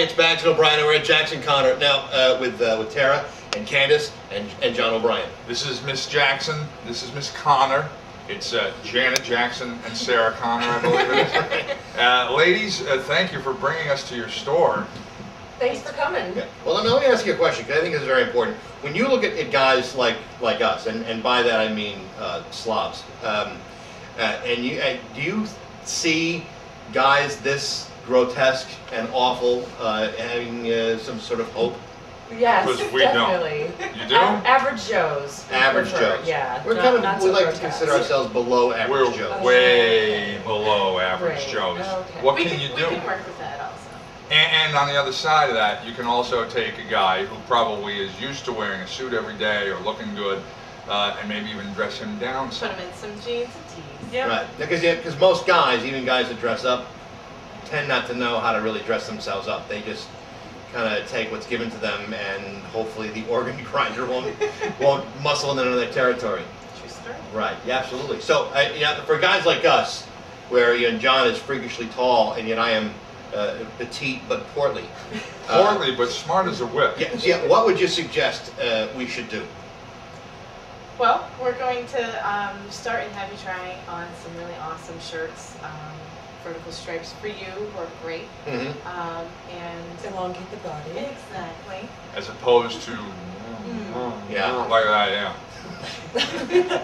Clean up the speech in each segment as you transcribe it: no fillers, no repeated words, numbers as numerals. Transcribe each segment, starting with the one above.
it's Bax and O'Brien, and we're at Jackson Connor now with Tara and Candace and John O'Brien. This is Miss Jackson. This is Miss Connor. It's Janet Jackson and Sarah Connor, I believe it is. Ladies, thank you for bringing us to your store. Thanks for coming. Yeah. Well, let me ask you a question, because I think this is very important. When you look at guys like us, and by that I mean slobs, do you see guys this grotesque and awful having some sort of hope? Yes, Because we definitely. don't. You do? Average Joes. Average Joes. Yeah. We're we like to consider ourselves below average Joes. We're way below average Joes. Okay. What can you do? We can work with that also. And on the other side of that, you can also take a guy who probably is used to wearing a suit every day or looking good, and maybe even dress him down some. Put him in some jeans and tees. Yep. Right, because most guys, even guys that dress up, tend not to know how to really dress themselves up. They just kind of take what's given to them, and hopefully the organ grinder won't muscle into their territory. True story. Right, yeah, absolutely. So, for guys like us, where John is freakishly tall, and yet I am petite but portly. Portly but smart as a whip. Yeah. What would you suggest we should do? Well, we're going to start and have you try on some really awesome shirts. Vertical stripes for you work great. Mm-hmm. And elongate the body. Exactly. As opposed to Yeah. like that, yeah.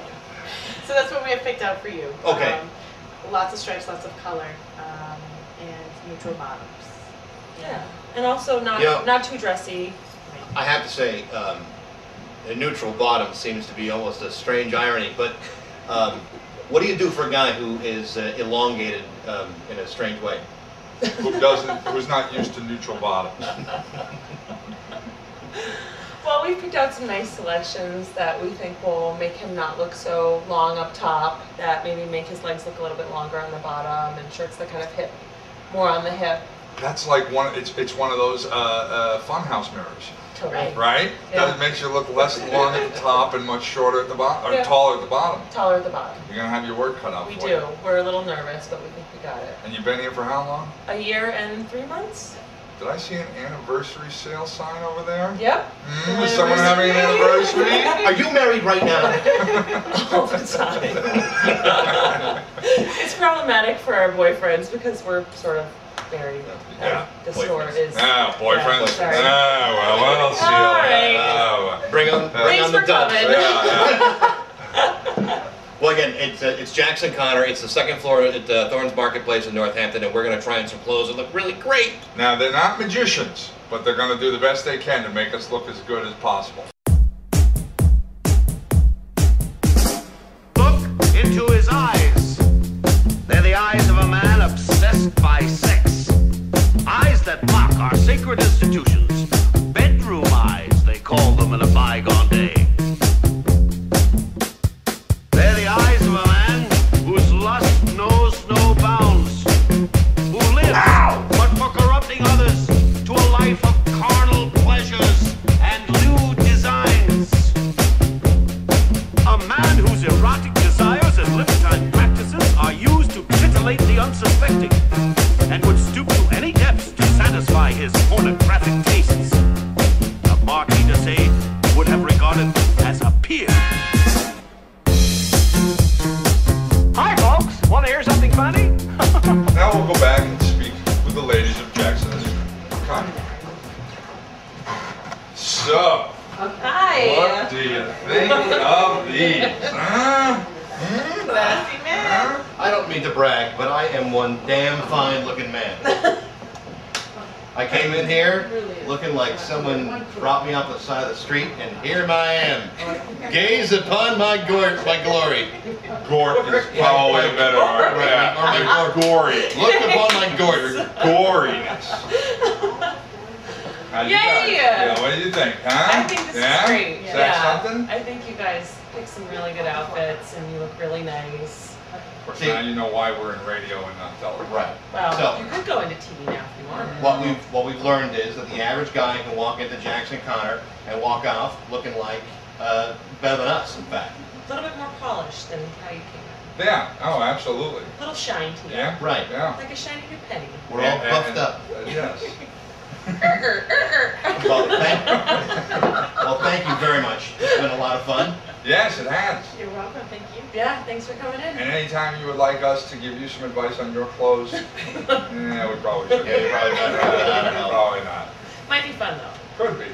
So that's what we have picked out for you. Okay. Lots of stripes, lots of color, and neutral bottoms. Yeah. And also not too dressy. I have to say, a neutral bottom seems to be almost a strange irony, but what do you do for a guy who is elongated in a strange way? Who's not used to neutral bottoms. Well, we've picked out some nice selections that we think will make him not look so long up top, that maybe make his legs look a little bit longer on the bottom, and shirts that kind of hit more on the hip. That's like it's one of those funhouse mirrors. Totally. Right? Yeah. That makes you look less long at the top and much shorter at the bottom, or Yeah. taller at the bottom. Taller at the bottom. You're gonna have your work cut out We for do. you. We're a little nervous, but we think we got it. And you've been here for how long? A year and 3 months? Did I see an anniversary sale sign over there? Yep. Is someone having an anniversary? Are you married right now? All the time. It's problematic for our boyfriends because we're sort of married. Yeah. The store is. Ah, boyfriends. sorry. Ah, well, what else do you All like? right. Oh. Bring on Thanks the for dubs. coming. Yeah. Well, again, it's Jackson Connor. It's the second floor at Thorns Marketplace in Northampton, and we're going to try on some clothes that look really great. Now, they're not magicians, but they're going to do the best they can to make us look as good as possible. Look into his eyes. They're the eyes of a man obsessed by sex. Eyes that mock our sacred institutions. Bedroom eyes, they call them in a bygone day. They're the eyes of a man whose lust knows no bounds. Who lives but for corrupting others to a life of carnal pleasures and lewd designs. A man whose erotic desires and libertine practices are used to titillate the unsuspecting, and would stoop to any depths to satisfy his pornographic tastes. A Marquis de Sade would have regarded as a peer. Hi, folks. Want to hear something funny? Now we'll go back and speak with the ladies of Jackson Connor. So, Hi. what do you think of these? Huh? Classy man. I don't mean to brag, but I am one damn fine-looking man. I came in here looking like someone brought me off the side of the street, and here I am. Gaze upon my glory. Gort is probably a better word. Yeah. Or gory. Look upon my gory. Goriness. How do you guys? Yay! Yeah, what do you think, huh? I think this Yeah? is great. Is that something? I think you guys picked some really good outfits, and you look really nice. Of course, now you know why we're in radio and not television. Right. Well, So- you could go into TV now if you wanted. What we've learned is that the average guy can walk into Jackson Connor and walk off looking like better than us, in fact. A little bit more polished than how you came in. Yeah, oh, absolutely. A little shine to you. Yeah, Right. yeah. Like a shiny new penny. We're all puffed up. Yes. Well, thank you very much. It's been a lot of fun. Yes, it has. You're welcome. Thank you. Yeah, thanks for coming in. And anytime you would like us to give you some advice on your clothes, we probably should. Yeah, you probably better. Probably not. Might be fun though. Could be.